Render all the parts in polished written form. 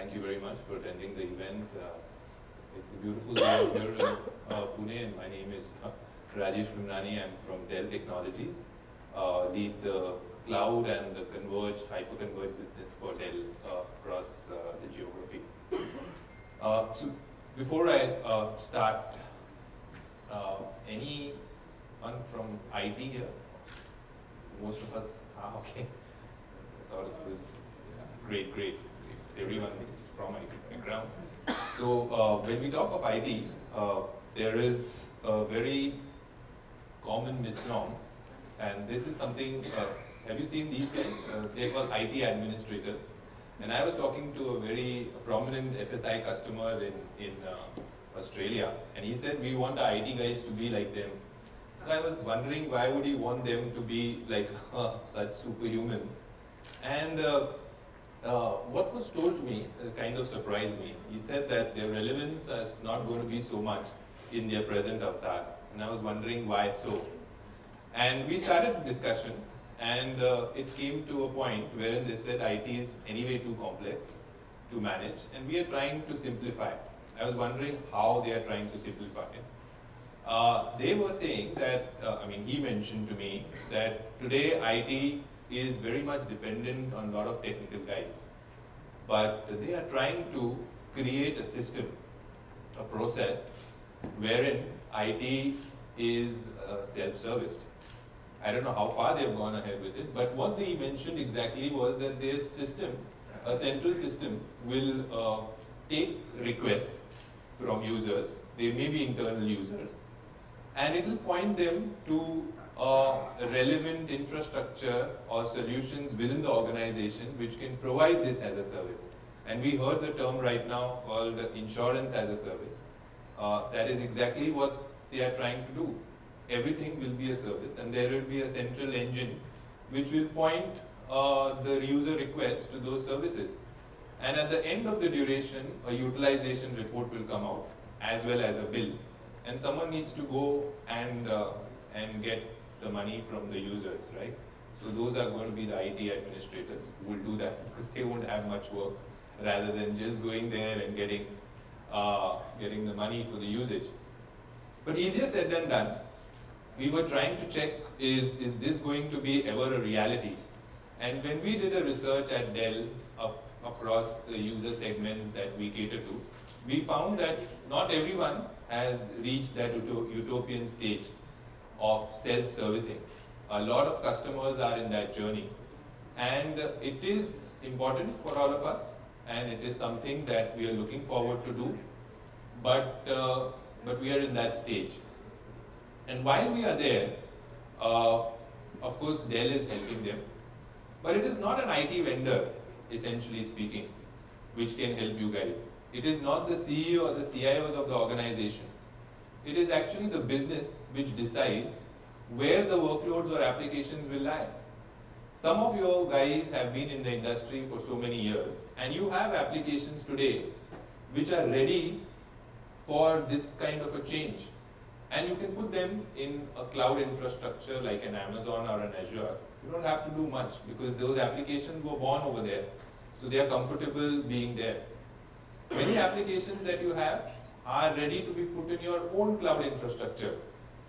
thank you very much for attending the event. It's a beautiful day here in Pune, and my name is Rajesh Ramnani. I'm from Dell Technologies, lead the cloud and the converged, hyper-converged business for Dell across the geography. So before I start, anyone from IT here? Most of us? Okay. I thought it was great. Everyone from IT background. So when we talk of IT, there is a very common misnomer, and this is something, have you seen these guys? They're called IT administrators. And I was talking to a very prominent FSI customer in Australia, and he said, we want our IT guys to be like them. So I was wondering, why would he want them to be like such superhumans? And what was told to me has kind of surprised me. He said that their relevance is not going to be so much in their present avatar. And I was wondering why so. And we started the discussion, and it came to a point wherein they said IT is anyway too complex to manage, and we are trying to simplify. I was wondering how they are trying to simplify it. They were saying that, he mentioned to me that today IT is very much dependent on a lot of technical guys. But they are trying to create a system, a process, wherein IT is self-serviced. I don't know how far they've gone ahead with it, but what they mentioned exactly was that their system, a central system, will take requests from users. They may be internal users, and it will point them to relevant infrastructure or solutions within the organization which can provide this as a service. And we heard the term right now called insurance as a service. That is exactly what they are trying to do. Everything will be a service, and there will be a central engine which will point the user request to those services. And at the end of the duration, a utilization report will come out as well as a bill. And someone needs to go and get the money from the users, right? So those are going to be the IT administrators who will do that, because they won't have much work, rather than just going there and getting the money for the usage. But easier said than done. We were trying to check, is this going to be ever a reality? And when we did a research at Dell across the user segments that we cater to, we found that not everyone has reached that utopian stage of self-servicing. A lot of customers are in that journey. And it is important for all of us, and it is something that we are looking forward to do, but we are in that stage. And while we are there, of course Dell is helping them, but it is not an IT vendor, essentially speaking, which can help you guys. It is not the CEO or the CIOs of the organization. It is actually the business which decides where the workloads or applications will lie. Some of you guys have been in the industry for so many years, and you have applications today which are ready for this kind of a change. And you can put them in a cloud infrastructure like an Amazon or an Azure. You don't have to do much, because those applications were born over there. So they are comfortable being there. Many applications that you have are ready to be put in your own cloud infrastructure,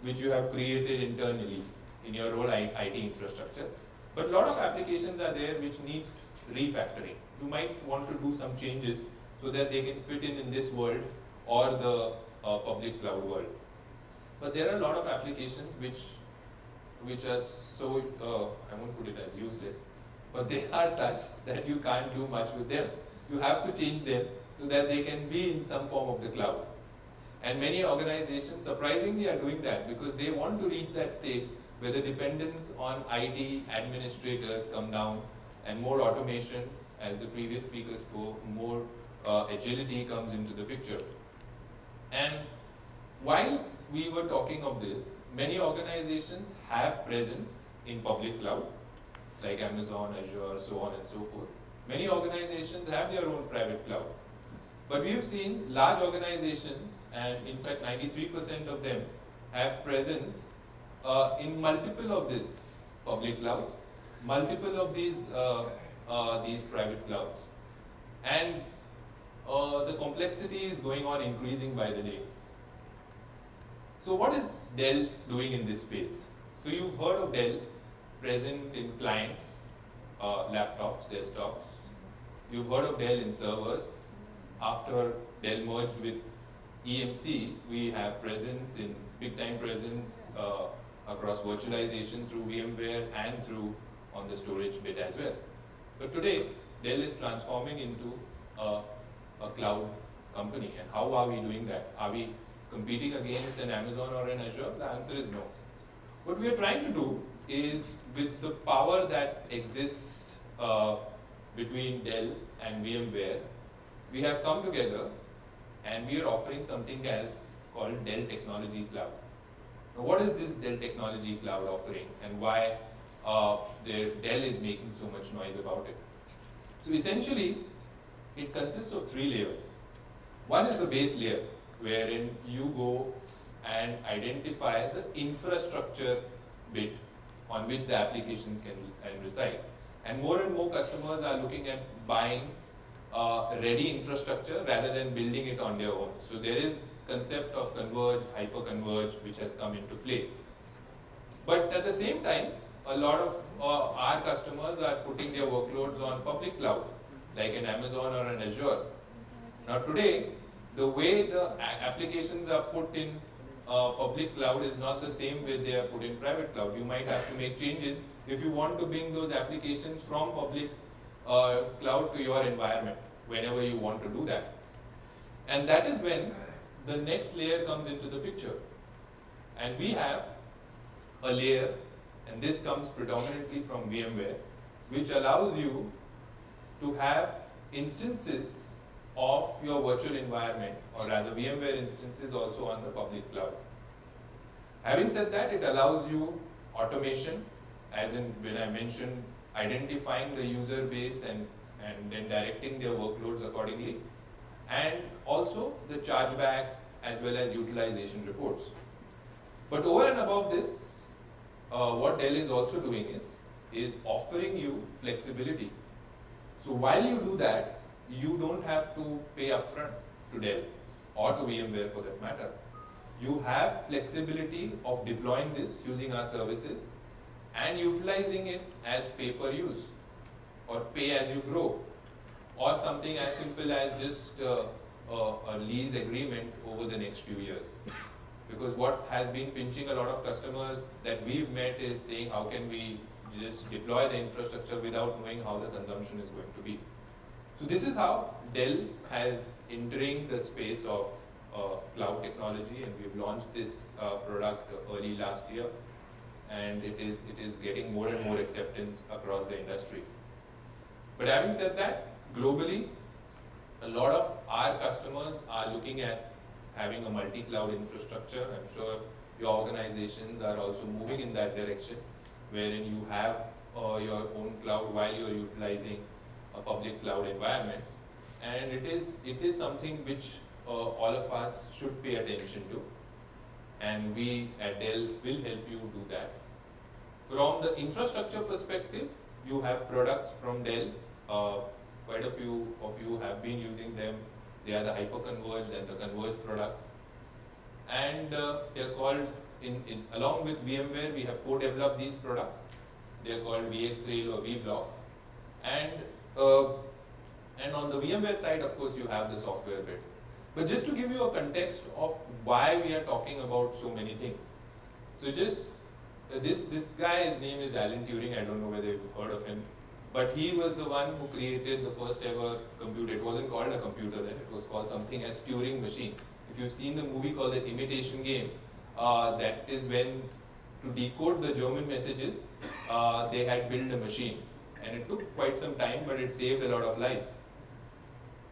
which you have created internally in your own IT infrastructure. But a lot of applications are there which need refactoring. You might want to do some changes so that they can fit in this world or the public cloud world. But there are a lot of applications which are so, I won't put it as useless, but they are such that you can't do much with them. You have to change them so that they can be in some form of the cloud. And many organizations surprisingly are doing that, because they want to reach that stage where the dependence on IT administrators come down, and more automation, as the previous speaker spoke, more agility comes into the picture. And while we were talking of this, many organizations have presence in public cloud, like Amazon, Azure, so on and so forth. Many organizations have their own private cloud. But we have seen large organizations, and in fact 93% of them have presence in multiple of these public clouds, multiple of these private clouds. And the complexity is going on increasing by the day. So what is Dell doing in this space? So you've heard of Dell present in clients, laptops, desktops. You've heard of Dell in servers. After Dell merged with EMC, we have presence in big time presence across virtualization through VMware and through on the storage bit as well. But today, Dell is transforming into a cloud company. And how are we doing that? Are we competing against an Amazon or an Azure? The answer is no. What we are trying to do is, with the power that exists between Dell and VMware, we have come together and we are offering something as called Dell Technologies Cloud. Now, what is this Dell Technologies Cloud offering, and why Dell is making so much noise about it? So essentially, it consists of 3 layers. One is the base layer, wherein you go and identify the infrastructure bit on which the applications can reside. And more customers are looking at buying ready infrastructure rather than building it on their own. So there is concept of converged, hyper-converged, which has come into play. But at the same time, a lot of our customers are putting their workloads on public cloud, like an Amazon or an Azure. Now today, the way the applications are put in public cloud is not the same way they are put in private cloud. You might have to make changes if you want to bring those applications from public cloud to your environment, whenever you want to do that. And that is when the next layer comes into the picture. And we have a layer, and this comes predominantly from VMware, which allows you to have instances of your virtual environment, or rather VMware instances also on the public cloud. Having said that, it allows you automation, as in when I mentioned identifying the user base and then directing their workloads accordingly, and also the chargeback as well as utilization reports. But over and above this, what Dell is also doing is offering you flexibility. So while you do that, you don't have to pay upfront to Dell or to VMware for that matter. You have flexibility of deploying this using our services and utilizing it as pay per use or pay as you grow, or something as simple as just a lease agreement over the next few years. Because what has been pinching a lot of customers that we've met is saying, how can we just deploy the infrastructure without knowing how the consumption is going to be. So this is how Dell has entering the space of cloud technology, and we've launched this product early last year, and it is getting more and more acceptance across the industry. But having said that, globally, a lot of our customers are looking at having a multi-cloud infrastructure. I'm sure your organizations are also moving in that direction, wherein you have your own cloud while you're utilizing a public cloud environment. And it is something which all of us should pay attention to. And we at Dell will help you do that. From the infrastructure perspective, you have products from Dell. Quite a few of you have been using them. They are the hyper-converged and the converged products. And they are called, along with VMware, we have co-developed these products. They are called VxRail or vBlock. And on the VMware side, of course, you have the software bit. But just to give you a context of why we are talking about so many things. So just, this guy, his name is Alan Turing. I don't know whether you've heard of him. But he was the one who created the first ever computer. It wasn't called a computer then, it was called something as Turing machine. If you've seen the movie called The Imitation Game, that is when, to decode the German messages, they had built a machine. And it took quite some time, but it saved a lot of lives.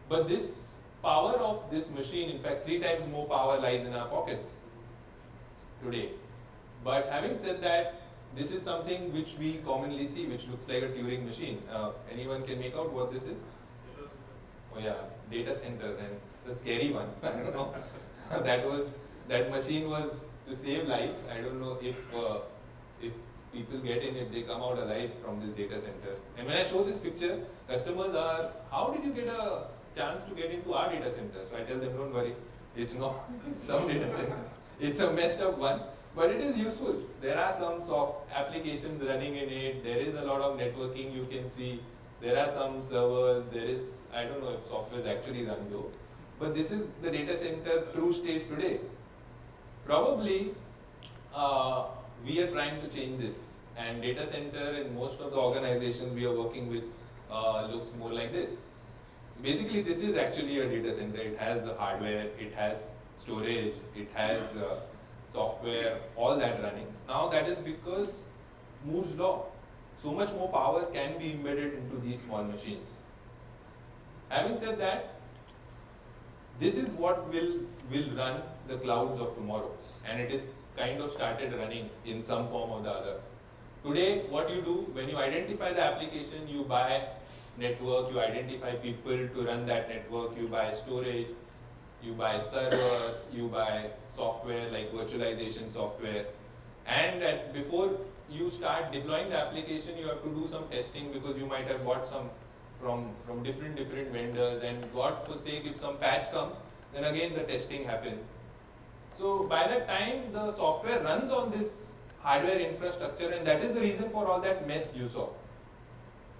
But this power of this machine, in fact, 3 times more power lies in our pockets today. But having said that, this is something which we commonly see, which looks like a Turing machine. Anyone can make out what this is? Oh yeah, data center, and it's a scary one. I don't know. that machine was to save lives. I don't know if people get in, if they come out alive from this data center. And when I show this picture, customers are, how did you get a chance to get into our data center. So I tell them, don't worry, it's not some data center. It's a messed up one, but it is useful. There are some soft applications running in it. There is a lot of networking you can see. There are some servers. There is, I don't know if software is actually run though. But this is the data center true state today. Probably we are trying to change this. And data center in most of the organizations we are working with looks more like this. Basically, this is actually a data center. It has the hardware, it has storage, it has software, all that running. Now that is because Moore's law. So much more power can be embedded into these small machines. Having said that, this is what will run the clouds of tomorrow. And it is kind of started running in some form or the other. Today, what you do, when you identify the application, you buy network, you identify people to run that network, you buy storage, you buy server, you buy software like virtualization software. And before you start deploying the application, you have to do some testing because you might have bought some from different vendors, and God forsake, if some patch comes, then again the testing happens. So by the time the software runs on this hardware infrastructure, and that is the reason for all that mess you saw.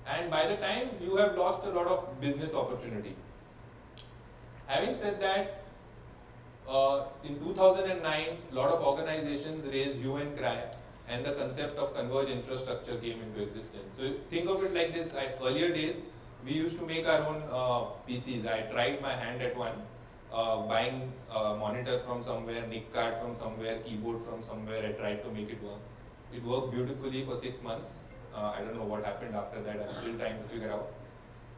And by the time you have lost a lot of business opportunity. Having said that, in 2009, a lot of organizations raised hue and cry, and the concept of converged infrastructure came into existence. So think of it like this: earlier days, we used to make our own PCs. I tried my hand at one, buying a monitor from somewhere, NIC card from somewhere, keyboard from somewhere. I tried to make it work. It worked beautifully for 6 months. I don't know what happened after that. I'm still trying to figure out.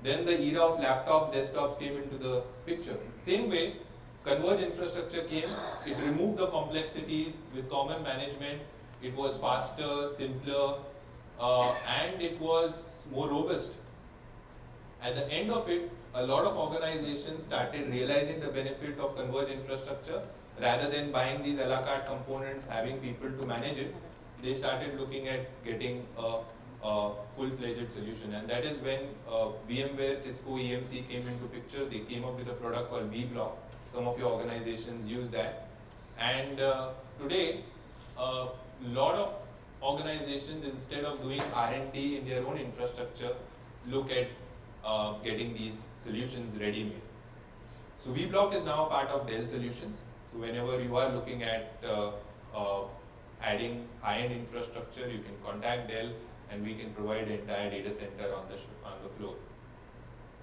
Then the era of laptops, desktops came into the picture. Same way, converged infrastructure came. It removed the complexities with common management. It was faster, simpler, and it was more robust. At the end of it, a lot of organizations started realizing the benefit of converged infrastructure. Rather than buying these a la carte components, having people to manage it, they started looking at getting a full-fledged solution. And that is when VMware, Cisco, EMC came into picture. They came up with a product called vBlock. Some of your organizations use that. And today, a lot of organizations, instead of doing R&D in their own infrastructure, look at getting these solutions ready-made. So vBlock is now a part of Dell solutions. So whenever you are looking at adding high-end infrastructure, you can contact Dell, and we can provide the entire data center on the floor.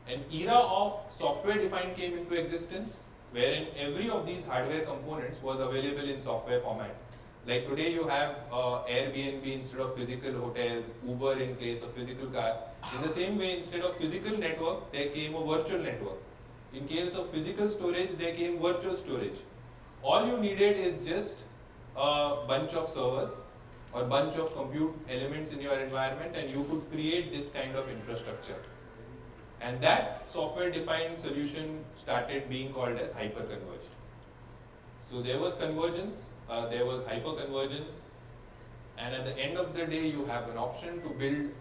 An era of software-defined came into existence, wherein every of these hardware components was available in software format. Like today you have Airbnb instead of physical hotels, Uber in place of physical car. In the same way, instead of physical network, there came a virtual network. In case of physical storage, there came virtual storage. All you needed is just a bunch of servers or bunch of compute elements in your environment, and you could create this kind of infrastructure. And that software-defined solution started being called as hyper-converged. So there was convergence, there was hyper-convergence, and at the end of the day, you have an option to build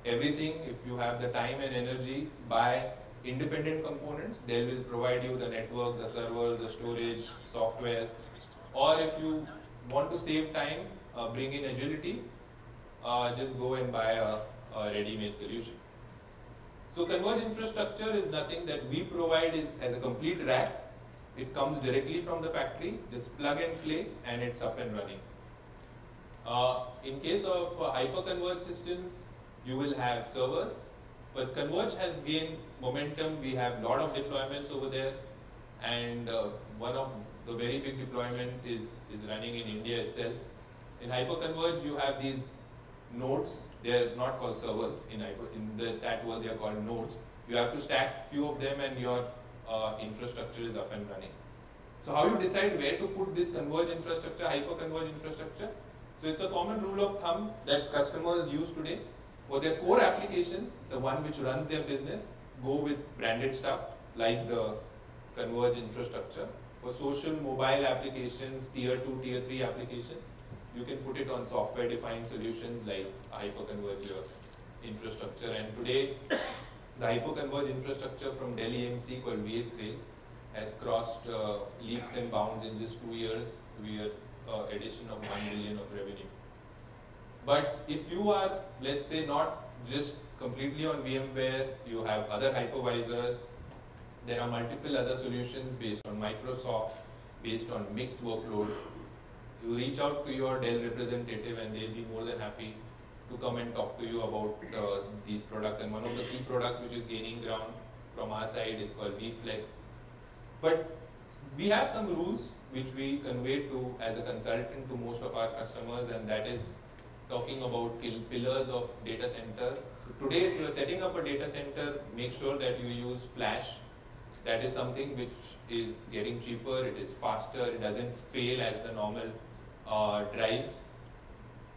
everything. If you have the time and energy, buy independent components. They will provide you the network, the servers, the storage, softwares. Or if you want to save time, bring in agility, just go and buy a ready-made solution. So converged infrastructure is nothing that we provide as a complete rack. It comes directly from the factory, just plug and play, and it's up and running. In case of hyper-converged systems, you will have servers, but Converge has gained momentum. We have a lot of deployments over there, and one of the very big deployment is running in India itself. In hyper-converged, you have these nodes. They are not called servers. In that world, they are called nodes. You have to stack few of them, and your infrastructure is up and running. So how you decide where to put this converged infrastructure, hyper-converged infrastructure? So it's a common rule of thumb that customers use today. For their core applications, the one which runs their business, go with branded stuff like the converged infrastructure. For social mobile applications, tier 2, tier 3 applications, you can put it on software-defined solutions like hyper-converged infrastructure. And today, the hyper-converged infrastructure from Dell EMC called VxRail has crossed leaps and bounds in just 2 years. We are addition of 1 billion of revenue. But if you are, let's say, not just completely on VMware, you have other hypervisors, there are multiple other solutions based on Microsoft, based on mixed workloads. You reach out to your Dell representative and they'll be more than happy to come and talk to you about these products. And one of the key products which is gaining ground from our side is called vFlex. But we have some rules which we convey to as a consultant to most of our customers, and that is talking about pillars of data center. So today, if you are setting up a data center, make sure that you use flash. That is something which is getting cheaper, it is faster, it doesn't fail as the normal drives.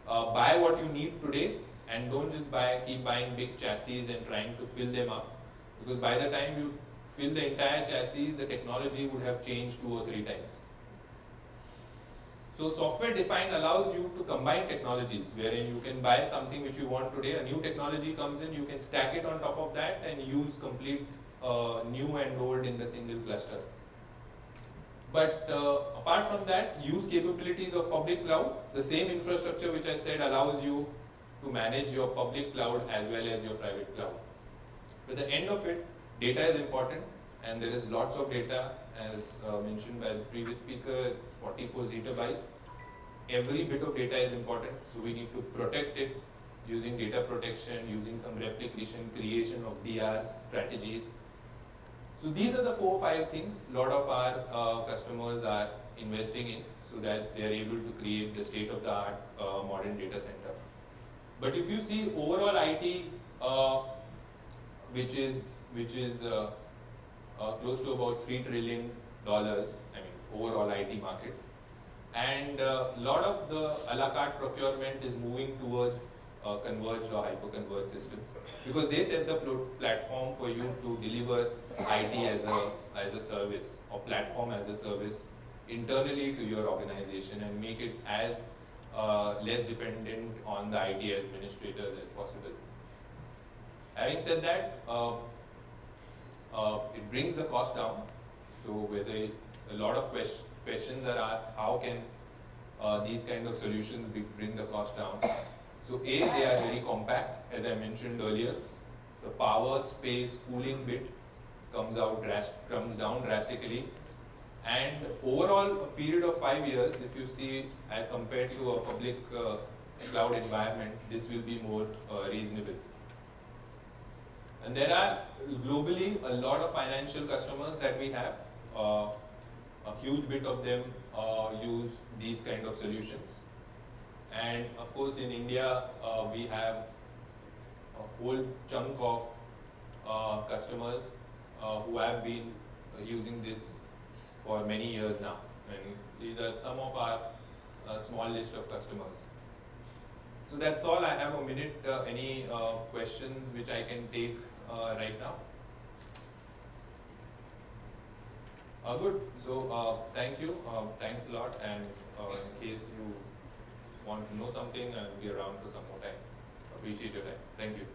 Buy what you need today and don't just keep buying big chassis and trying to fill them up, because by the time you fill the entire chassis, the technology would have changed 2 or 3 times. So software defined allows you to combine technologies, wherein you can buy something which you want today, a new technology comes in, you can stack it on top of that and use complete new and old in the single cluster. But apart from that, use capabilities of public cloud. The same infrastructure which I said allows you to manage your public cloud as well as your private cloud. At the end of it, data is important, and there is lots of data, as mentioned by the previous speaker, it's 44 zettabytes. Every bit of data is important, so we need to protect it using data protection, using some replication, creation of DR strategies. So these are the 4 or 5 things a lot of our customers are investing in, so that they are able to create the state-of-the-art modern data center. But if you see overall IT, which is close to about $3 trillion, I mean overall IT market, and a lot of the a la carte procurement is moving towards converged or hyper-converged systems, because they set the platform for you to deliver IT as a service or platform as a service internally to your organization and make it as less dependent on the IT administrators as possible. Having said that, it brings the cost down. So whether a lot of questions are asked, how can these kind of solutions bring the cost down? So A, they are very compact, as I mentioned earlier. The power, space, cooling bit comes down drastically. And overall, a period of 5 years, if you see as compared to a public cloud environment, this will be more reasonable. And there are globally a lot of financial customers that we have. A huge bit of them use these kind of solutions. And of course, in India, we have a whole chunk of customers who have been using this for many years now. And these are some of our small list of customers. So that's all. I have a minute. Any questions which I can take right now? Good. So thank you. Thanks a lot. And in case you want to know something, I'll be around for some more time. Appreciate your time. Thank you.